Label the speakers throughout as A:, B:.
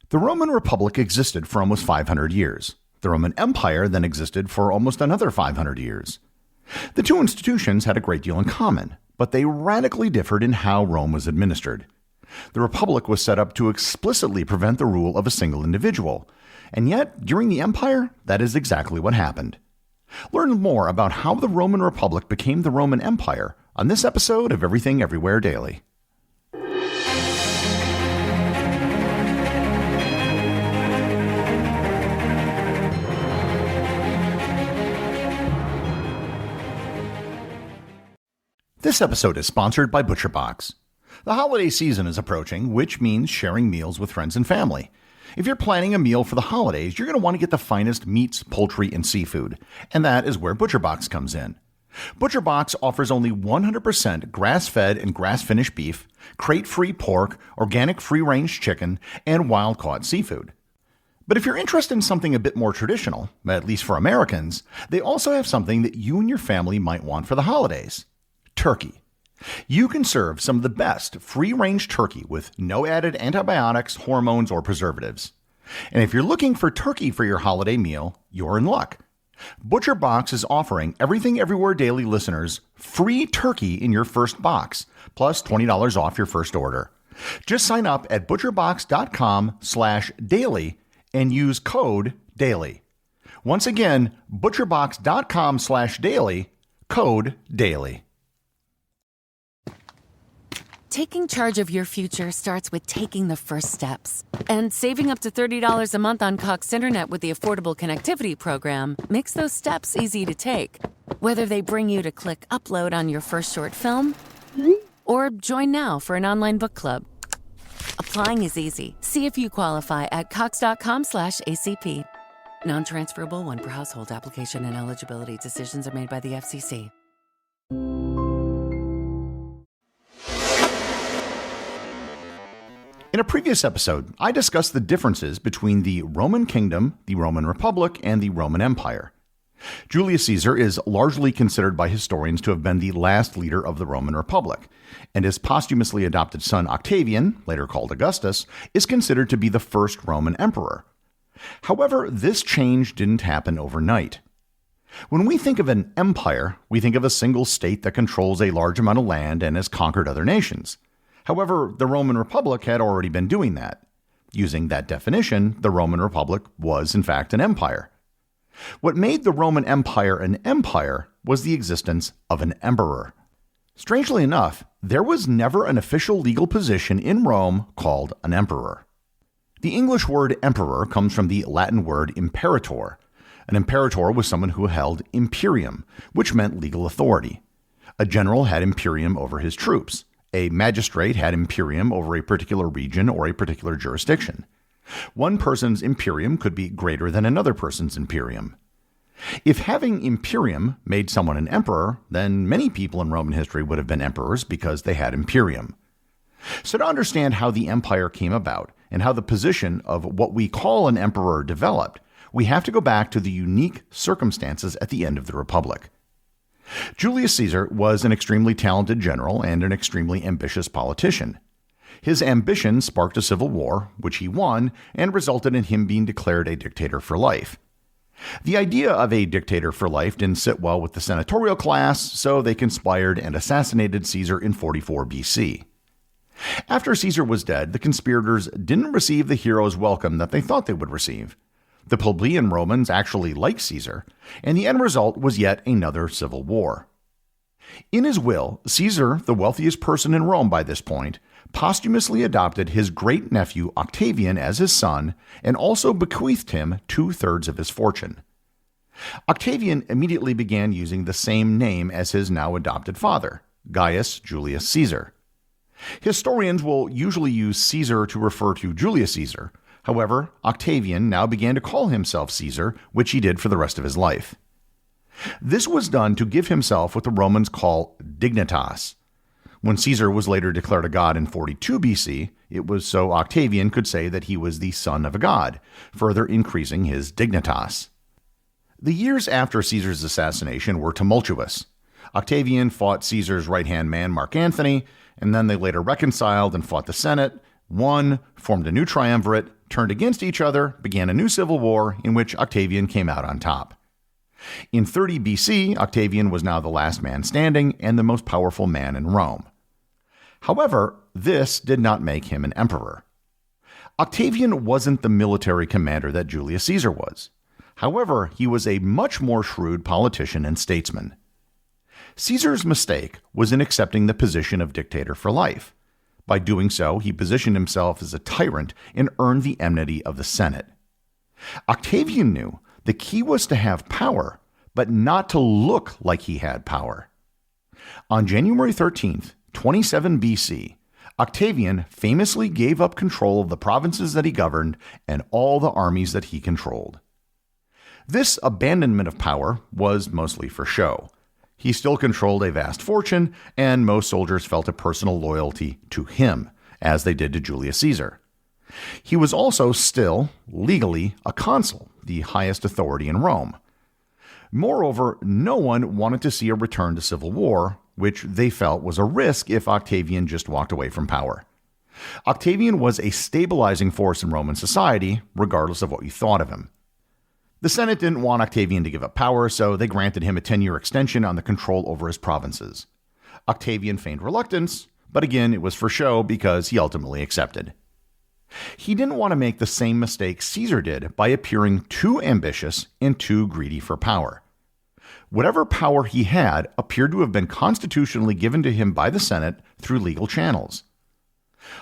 A: The Roman Republic existed for almost 500 years. The Roman Empire then existed for almost another 500 years. The two institutions had a great deal in common, but they radically differed in how Rome was administered. The Republic was set up to explicitly prevent the rule of a single individual, and yet, during the Empire, that is exactly what happened. Learn more about how the Roman Republic became the Roman Empire on this episode of Everything Everywhere Daily. This episode is sponsored by ButcherBox. The holiday season is approaching, which means sharing meals with friends and family. If you're planning a meal for the holidays, you're going to want to get the finest meats, poultry, and seafood, and that is where ButcherBox comes in. ButcherBox offers only 100% grass-fed and grass-finished beef, crate-free pork, organic free-range chicken, and wild-caught seafood. But if you're interested in something a bit more traditional, at least for Americans, they also have something that you and your family might want for the holidays: turkey. You can serve some of the best free-range turkey with no added antibiotics, hormones, or preservatives. And if you're looking for turkey for your holiday meal, you're in luck. ButcherBox is offering Everything Everywhere Daily listeners free turkey in your first box, plus $20 off your first order. Just sign up at butcherbox.com/daily and use code DAILY. Once again, butcherbox.com/daily, code DAILY.
B: Taking charge of your future starts with taking the first steps. And saving up to $30 a month on Cox Internet with the Affordable Connectivity Program makes those steps easy to take. Whether they bring you to click upload on your first short film or join now for an online book club. Applying is easy. See if you qualify at cox.com/ACP. Non-transferable one per household. Application and eligibility decisions are made by the FCC.
A: In a previous episode, I discussed the differences between the Roman Kingdom, the Roman Republic, and the Roman Empire. Julius Caesar is largely considered by historians to have been the last leader of the Roman Republic, and his posthumously adopted son Octavian, later called Augustus, is considered to be the first Roman emperor. However, this change didn't happen overnight. When we think of an empire, we think of a single state that controls a large amount of land and has conquered other nations. However, the Roman Republic had already been doing that. Using that definition, the Roman Republic was, in fact, an empire. What made the Roman Empire an empire was the existence of an emperor. Strangely enough, there was never an official legal position in Rome called an emperor. The English word emperor comes from the Latin word imperator. An imperator was someone who held imperium, which meant legal authority. A general had imperium over his troops. A magistrate had imperium over a particular region or a particular jurisdiction. One person's imperium could be greater than another person's imperium. If having imperium made someone an emperor, then many people in Roman history would have been emperors because they had imperium. So to understand how the empire came about and how the position of what we call an emperor developed, we have to go back to the unique circumstances at the end of the Republic. Julius Caesar was an extremely talented general and an extremely ambitious politician. His ambition sparked a civil war, which he won, and resulted in him being declared a dictator for life. The idea of a dictator for life didn't sit well with the senatorial class, so they conspired and assassinated Caesar in 44 BC. After Caesar was dead, the conspirators didn't receive the hero's welcome that they thought they would receive. The plebeian Romans actually liked Caesar, and the end result was yet another civil war. In his will, Caesar, the wealthiest person in Rome by this point, posthumously adopted his great-nephew Octavian as his son and also bequeathed him 2/3 of his fortune. Octavian immediately began using the same name as his now adopted father, Gaius Julius Caesar. Historians will usually use Caesar to refer to Julius Caesar. However, Octavian now began to call himself Caesar, which he did for the rest of his life. This was done to give himself what the Romans call dignitas. When Caesar was later declared a god in 42 BC, it was so Octavian could say that he was the son of a god, further increasing his dignitas. The years after Caesar's assassination were tumultuous. Octavian fought Caesar's right-hand man, Mark Antony, and then they later reconciled and fought the Senate, won, formed a new triumvirate, turned against each other, began a new civil war in which Octavian came out on top. In 30 BC, Octavian was now the last man standing and the most powerful man in Rome. However, this did not make him an emperor. Octavian wasn't the military commander that Julius Caesar was. However, he was a much more shrewd politician and statesman. Caesar's mistake was in accepting the position of dictator for life. By doing so, he positioned himself as a tyrant and earned the enmity of the Senate. Octavian knew the key was to have power, but not to look like he had power. On January 13th, 27 BC, Octavian famously gave up control of the provinces that he governed and all the armies that he controlled. This abandonment of power was mostly for show. He still controlled a vast fortune, and most soldiers felt a personal loyalty to him, as they did to Julius Caesar. He was also still, legally, a consul, the highest authority in Rome. Moreover, no one wanted to see a return to civil war, which they felt was a risk if Octavian just walked away from power. Octavian was a stabilizing force in Roman society, regardless of what you thought of him. The Senate didn't want Octavian to give up power, so they granted him a 10-year extension on the control over his provinces. Octavian feigned reluctance, but again, it was for show because he ultimately accepted. He didn't want to make the same mistake Caesar did by appearing too ambitious and too greedy for power. Whatever power he had appeared to have been constitutionally given to him by the Senate through legal channels.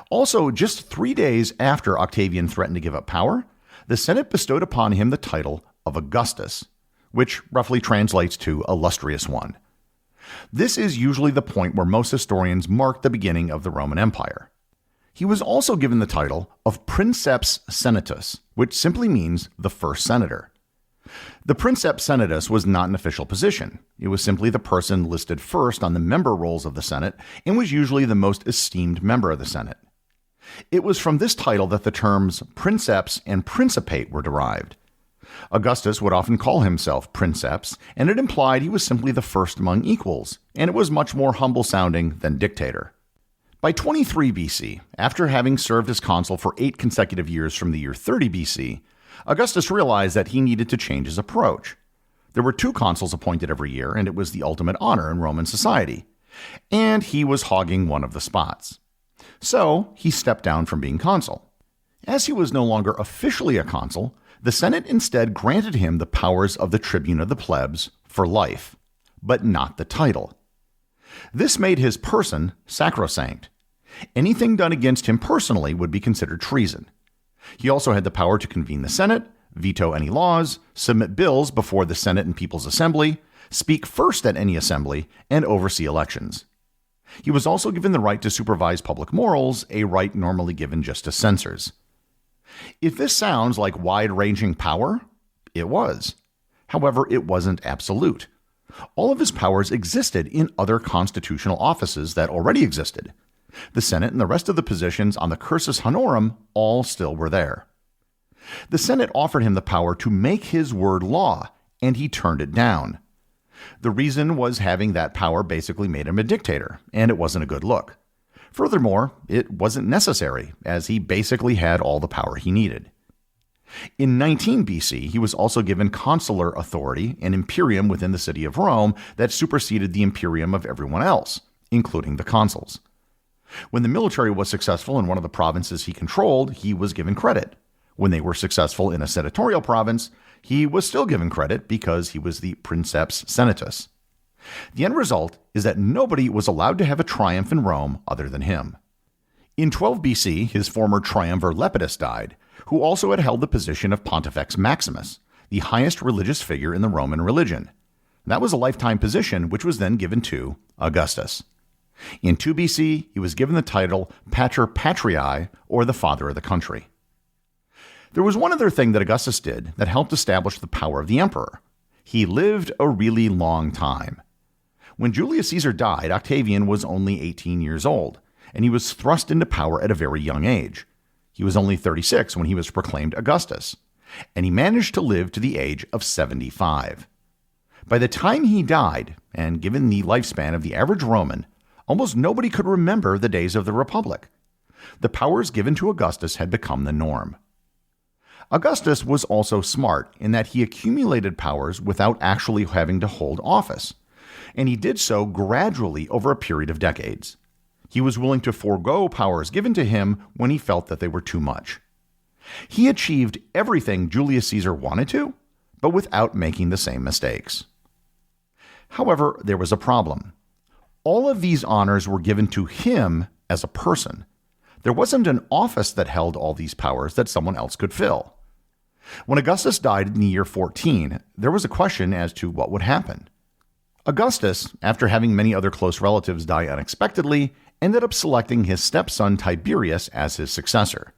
A: Also, just 3 days after Octavian threatened to give up power, the Senate bestowed upon him the title of Augustus, which roughly translates to illustrious one. This is usually the point where most historians mark the beginning of the Roman Empire. He was also given the title of Princeps Senatus, which simply means the first senator. The Princeps Senatus was not an official position. It was simply the person listed first on the member rolls of the Senate and was usually the most esteemed member of the Senate. It was from this title that the terms princeps and principate were derived. Augustus would often call himself princeps, and it implied he was simply the first among equals, and it was much more humble-sounding than dictator. By 23 BC, after having served as consul for 8 consecutive years from the year 30 BC, Augustus realized that he needed to change his approach. There were 2 consuls appointed every year, and it was the ultimate honor in Roman society. And he was hogging one of the spots. So he stepped down from being consul. As he was no longer officially a consul, the Senate instead granted him the powers of the tribune of the plebs for life, but not the title. This made his person sacrosanct. Anything done against him personally would be considered treason. He also had the power to convene the Senate, veto any laws, submit bills before the Senate and People's Assembly, speak first at any assembly, and oversee elections. He was also given the right to supervise public morals, a right normally given just to censors. If this sounds like wide-ranging power, it was. However, it wasn't absolute. All of his powers existed in other constitutional offices that already existed. The Senate and the rest of the positions on the cursus honorum all still were there. The Senate offered him the power to make his word law, and he turned it down. The reason was having that power basically made him a dictator, and it wasn't a good look. Furthermore, it wasn't necessary, as he basically had all the power he needed. In 19 BC, he was also given consular authority, an imperium within the city of Rome that superseded the imperium of everyone else, including the consuls. When the military was successful in one of the provinces he controlled, he was given credit. When they were successful in a senatorial province, he was still given credit because he was the princeps senatus. The end result is that nobody was allowed to have a triumph in Rome other than him. In 12 BC, his former triumvir Lepidus died, who also had held the position of Pontifex Maximus, the highest religious figure in the Roman religion. That was a lifetime position, which was then given to Augustus. In 2 BC, he was given the title Pater Patriae, or the father of the country. There was one other thing that Augustus did that helped establish the power of the emperor. He lived a really long time. When Julius Caesar died, Octavian was only 18 years old, and he was thrust into power at a very young age. He was only 36 when he was proclaimed Augustus, and he managed to live to the age of 75. By the time he died, and given the lifespan of the average Roman, almost nobody could remember the days of the Republic. The powers given to Augustus had become the norm. Augustus was also smart in that he accumulated powers without actually having to hold office, and he did so gradually over a period of decades. He was willing to forego powers given to him when he felt that they were too much. He achieved everything Julius Caesar wanted to, but without making the same mistakes. However, there was a problem. All of these honors were given to him as a person. There wasn't an office that held all these powers that someone else could fill. When Augustus died in the year 14, there was a question as to what would happen. Augustus, after having many other close relatives die unexpectedly, ended up selecting his stepson Tiberius as his successor.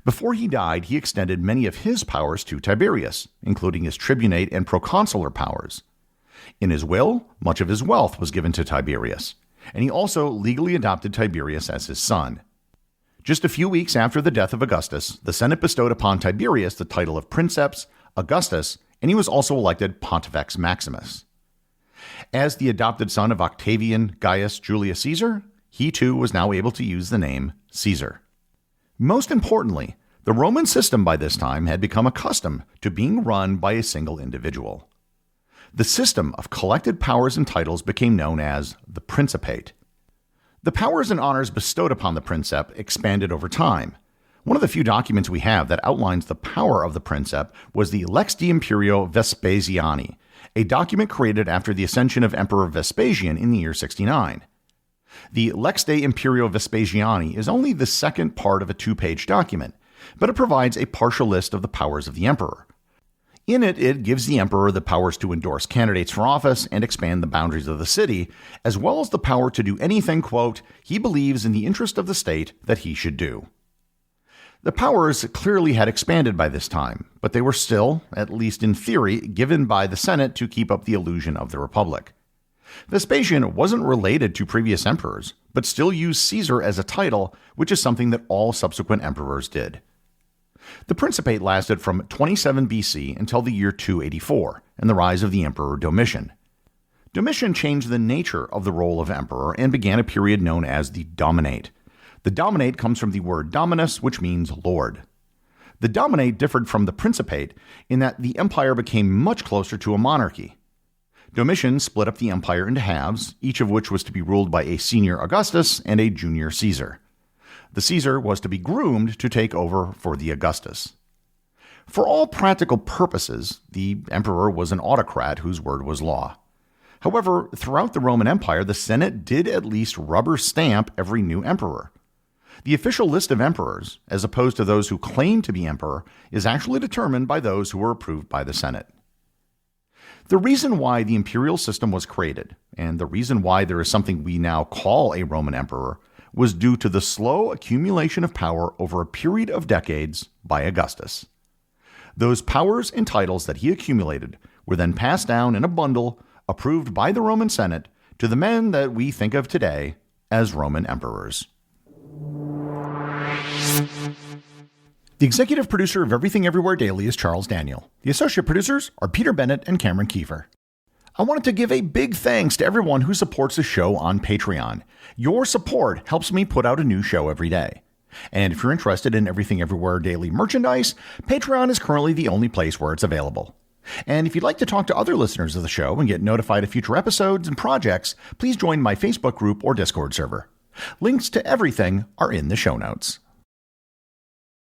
A: Before he died, he extended many of his powers to Tiberius, including his tribunate and proconsular powers. In his will, much of his wealth was given to Tiberius, and he also legally adopted Tiberius as his son. Just a few weeks after the death of Augustus, the Senate bestowed upon Tiberius the title of Princeps Augustus, and he was also elected Pontifex Maximus. As the adopted son of Octavian Gaius Julius Caesar, he too was now able to use the name Caesar. Most importantly, the Roman system by this time had become accustomed to being run by a single individual. The system of collected powers and titles became known as the Principate. The powers and honors bestowed upon the Princeps expanded over time. One of the few documents we have that outlines the power of the Princeps was the Lex de Imperio Vespasiani, a document created after the ascension of Emperor Vespasian in the year 69. The Lex de Imperio Vespasiani is only the second part of a two-page document, but it provides a partial list of the powers of the emperor. In it, it gives the emperor the powers to endorse candidates for office and expand the boundaries of the city, as well as the power to do anything, quote, he believes in the interest of the state that he should do. The powers clearly had expanded by this time, but they were still, at least in theory, given by the Senate to keep up the illusion of the Republic. Vespasian wasn't related to previous emperors, but still used Caesar as a title, which is something that all subsequent emperors did. The Principate lasted from 27 BC until the year 284, and the rise of the Emperor Domitian. Domitian changed the nature of the role of emperor and began a period known as the Dominate. The Dominate comes from the word dominus, which means lord. The Dominate differed from the Principate in that the empire became much closer to a monarchy. Domitian split up the empire into halves, each of which was to be ruled by a senior Augustus and a junior Caesar. The Caesar was to be groomed to take over for the Augustus. For all practical purposes, the emperor was an autocrat whose word was law. However, throughout the Roman Empire, the Senate did at least rubber stamp every new emperor. The official list of emperors, as opposed to those who claim to be emperor, is actually determined by those who were approved by the Senate. The reason why the imperial system was created, and the reason why there is something we now call a Roman emperor, was due to the slow accumulation of power over a period of decades by Augustus. Those powers and titles that he accumulated were then passed down in a bundle, approved by the Roman Senate, to the men that we think of today as Roman emperors. The executive producer of Everything Everywhere Daily is Charles Daniel. The associate producers are Peter Bennett and Cameron Kiefer. I wanted to give a big thanks to everyone who supports the show on Patreon. Your support helps me put out a new show every day. And if you're interested in Everything Everywhere Daily merchandise, Patreon is currently the only place where it's available. And if you'd like to talk to other listeners of the show and get notified of future episodes and projects, please join my Facebook group or Discord server. Links to everything are in the show notes.